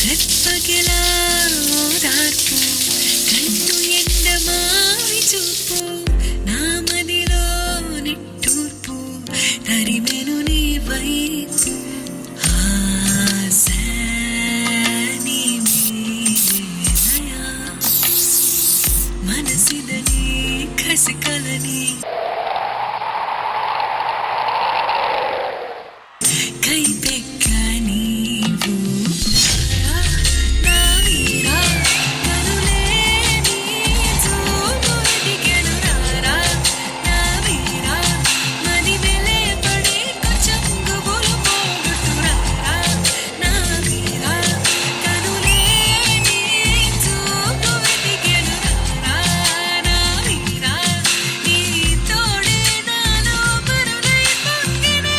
రెప్పగిలా ఓదార్పు కన్ను ఎండమావి చూపు నా మదిలో నిట్టూర్పు తరిమెను నీ వైపు ఆశ నీ మీదయా మనసిదని కసికలని కైపెక్క నీవు నా వీరా కనులే నీ చూపు వెతికెను రారా నా వీరా మది వెలే పడి కొంచెం గుబులు పోగొట్టు రారా నా వీరా కనులే నీ చూపు వెతికెను రారా నా వీరా నీ తోడే నాలో మరునై పొంగినే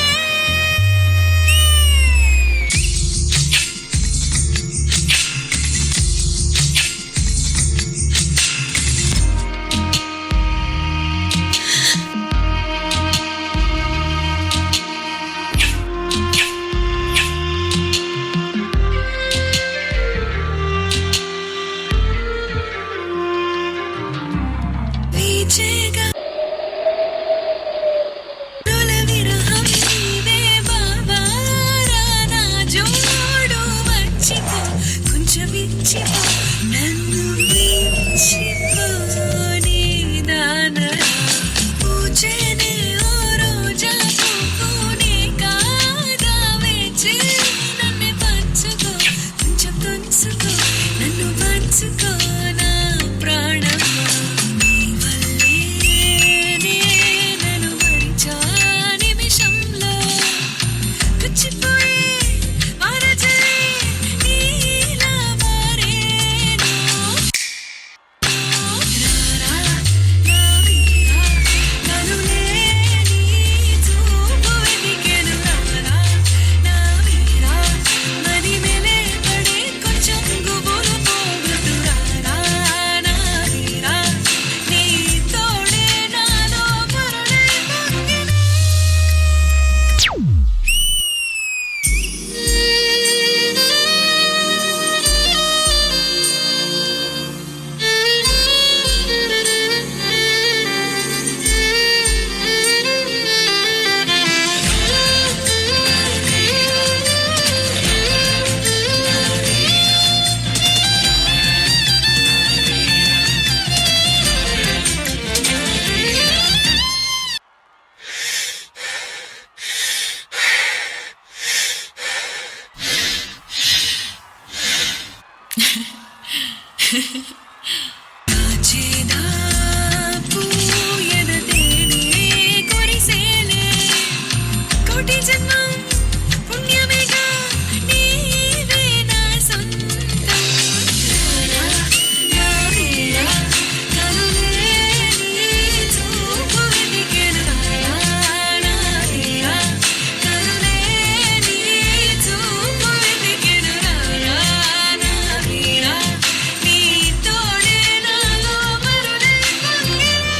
వీచేగా తొలి విరహం నీవే బాబారా నా జోడు మర్చిపో కొంచెం ఇచ్చిపో నన్ను మించిపో నీ దానరా పూచేనే ఓ రోజా పువ్వునే కాదా వేచి నన్ను పంచుకో కొంచెం తుంచుకో నన్ను పంచుకో నా ప్రాణమా నీ వల్లేనే నన్ను మరిచా నిమిషంలో పుచ్చిపోయి మరచలే నీలా మారేను రారా నా వీరా కనులే నీ చూపు వెతికెను రారా నా వీరా మది మెలే పడి కొంచెం గుబులు పోగొట్టు రారా నా వీరా నీ తోడే నాలో మరునై పొంగినే కాచేదాపు ఎదతేనే కురిసేలే కోటి జన్మం పుణ్యమేగా నీవే నా సొంతం రారా నా వీరా కనులే నీ చూపు వెతికెను రారా నా వీరా కనులే నీ చూపు వెతికెను రారా నా వీరా నీ తోడే నాలో మరునై పొంగినే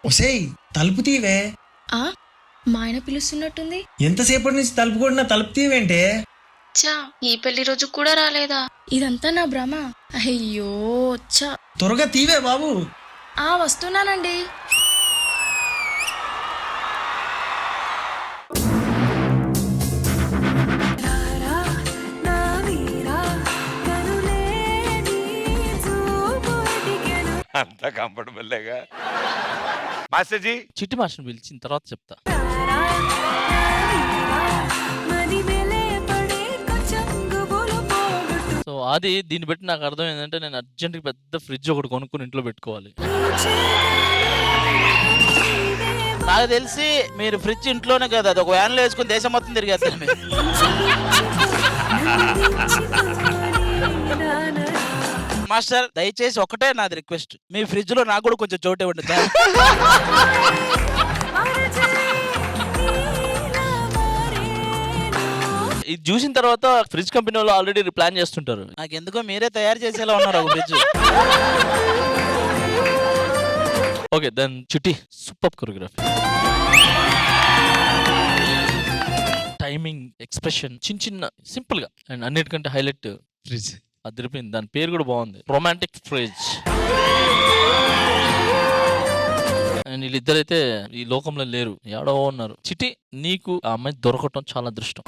ఒసేయ్ తలుపు తీవే. ఆ మా ఆయన పిలుస్తున్నట్టుంది. ఎంతసేపటి నుంచి తలుపు కొట్టినా తలుపు తీవేంటే? చా ఈ పెళ్లి రోజు కూడా రాలేదా? ఇదంతా నా భ్రమ. అయ్యో చా. త్వరగా తీవే బాబు. వస్తున్నానండి. రారా నా వీరా కనులే నీ చూపు వెతికెను అంతా కంఫర్టబుల్లేగా మాస్టర్ జీ. చిట్టి మాస్టర్ని పిలిచిన తర్వాత చెప్తా. రారా నా వీరా మది మెలే పడి కొంచెం గుబులు పోగొట్టు సో అది దీన్ని బట్టి నాకు అర్థం ఏంటంటే నేను అర్జెంట్గా పెద్ద ఫ్రిడ్జ్ ఒకటి కొనుక్కుని ఇంట్లో పెట్టుకోవాలి. నాకు తెలిసి మీరు ఫ్రిడ్జ్ ఇంట్లోనే కదా, అది ఒక వ్యాన్లో వేసుకుని దేశం మొత్తం తిరిగేస్తాను మీరు. మాస్టర్ దయచేసి ఒకటే నాది రిక్వెస్ట్, మీ ఫ్రిడ్జ్ లో నాకు కూడా కొంచెం చోటు ఇవ్వండి. ఇది చూసిన తర్వాత ఫ్రిడ్జ్ కంపెనీ వాళ్ళు ఆల్రెడీ ప్లాన్ చేస్తుంటారు. నాకు ఎందుకో మీరే తయారు చేసేలా ఉన్నారు ఒక ఫ్రిడ్జ్. ఓకే దెన్ చిట్టి సూపర్ కొరియోగ్రఫీ, టైమింగ్, ఎక్స్ప్రెషన్, చిన్న చిన్న సింపుల్ గా, అండ్ అన్నిటికంటే హైలైట్ ఫ్రిజ్ అదిరిపోయింది. దాని పేరు కూడా బాగుంది, రొమాంటిక్ ఫ్రిజ్. అండ్ వీళ్ళిద్దరైతే ఈ లోకంలో లేరు, ఏడో ఉన్నారు. చిట్టి నీకు ఆ అమ్మాయి దొరకటం చాలా అదృష్టం.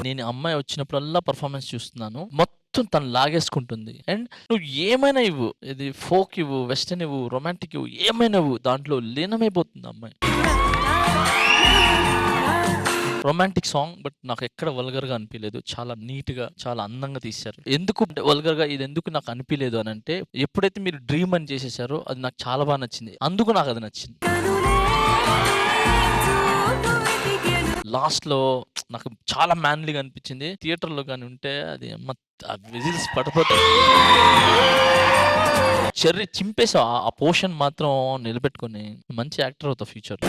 నేను అమ్మాయి వచ్చినప్పుడల్లా పర్ఫార్మెన్స్ చూస్తున్నాను, మొత్తం తను లాగేసుకుంటుంది. అండ్ నువ్వు ఏమైనా ఇవ్వు, ఇది ఫోక్ ఇవ్వు, వెస్టర్న్ ఇవ్వు, రొమాంటిక్ ఇవ్వు, ఏమైనా ఇవ్వు, దాంట్లో లీనమైపోతుంది అమ్మాయి. రొమాంటిక్ సాంగ్, బట్ నాకు ఎక్కడ వల్గర్ గా అనిపించలేదు. చాలా నీట్ గా, చాలా అందంగా తీశారు. ఎందుకు వల్గర్ గా ఇది ఎందుకు నాకు అనిపించలేదు అని అంటే, ఎప్పుడైతే మీరు డ్రీమ్ అని చేసేసారో అది నాకు చాలా బాగా నచ్చింది. అందుకు నాకు అది నచ్చింది. లాస్ట్ లో నాకు చాలా మ్యాన్లీగా అనిపించింది. థియేటర్ లో కానీ ఉంటే అది విజిల్స్ పడిపోతాయి. చెర్రీ చింపేసి ఆ పోర్షన్ మాత్రం నిలబెట్టుకొని మంచి యాక్టర్ అవుతావు future.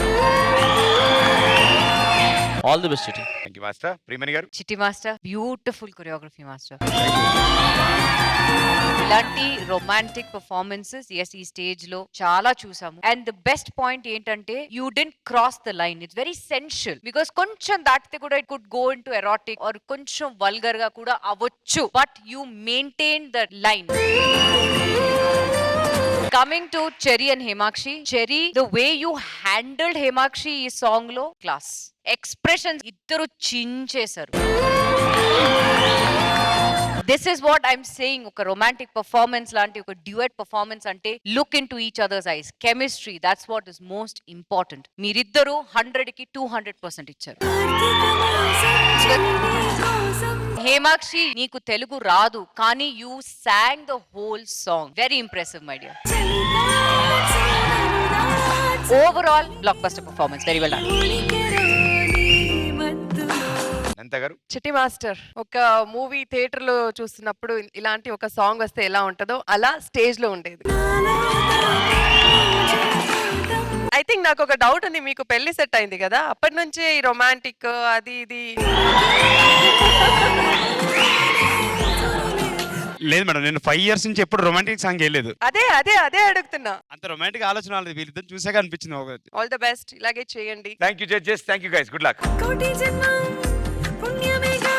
All the best Chitti. Thank you master. Priyamani garu. Chitti master, beautiful choreography master. ఇలాంటి రొమాంటిక్ పర్ఫార్మెన్సెస్ ఈ స్టేజ్ లో చాలా చూసాము. అండ్ ద బెస్ట్ పాయింట్ ఏంటంటే you didn't cross the line. It's very essential, because కొంచెం దాటితే కూడా it could go into erotic or కొంచెం వల్గర్ గా కూడా అవ్వచ్చు, but you maintain the line. Coming to Cherry and Hemakshi, Cherry, the way you handled Hemakshi ఈ song లో class. Expressions ఇద్దరు చించేశారు. This is what I'm saying. ఒక romantic performance లాంటి ఒక డ్యూయట్ పర్ఫార్మెన్స్ అంటే look into each others eyes, chemistry, that's what is most important. మీరిద్దరు 100కి 200% ఇచ్చారు. హేమాక్షి, నీకు తెలుగు రాదు కానీ you sang the whole song. Very impressive my dear. Overall blockbuster performance, very well done. Anantha garu. Chitti master, ఒక movie theatre లో చూస్తున్నప్పుడు ఇలాంటి ఒక సాంగ్ వస్తే ఎలా ఉంటుందో అలా స్టేజ్ లో ఉండేది. ఐ థింక్ నాకు ఒక డౌట్ ఉంది, మీకు పెళ్లి సెట్ అయింది కదా, అప్పటి నుంచే ఈ రొమాంటిక్ అది ఇది. లేదు మేడం, నేను 5 years నుంచి ఎప్పుడు రొమాంటిక్ సాంగ్ వేయలేదు. అదే అదే అదే అడుగుతున్నా. అంత రొమాంటిక్ ఆలోచన రాలేదు, వీళ్ళిద్దరు చూసాక అనిపించింది. ఆల్ ద బెస్ట్, ఇలాగే చేయండి. Thank you judges, thank you guys, good luck. కోటి జన్మం పుణ్యమేగా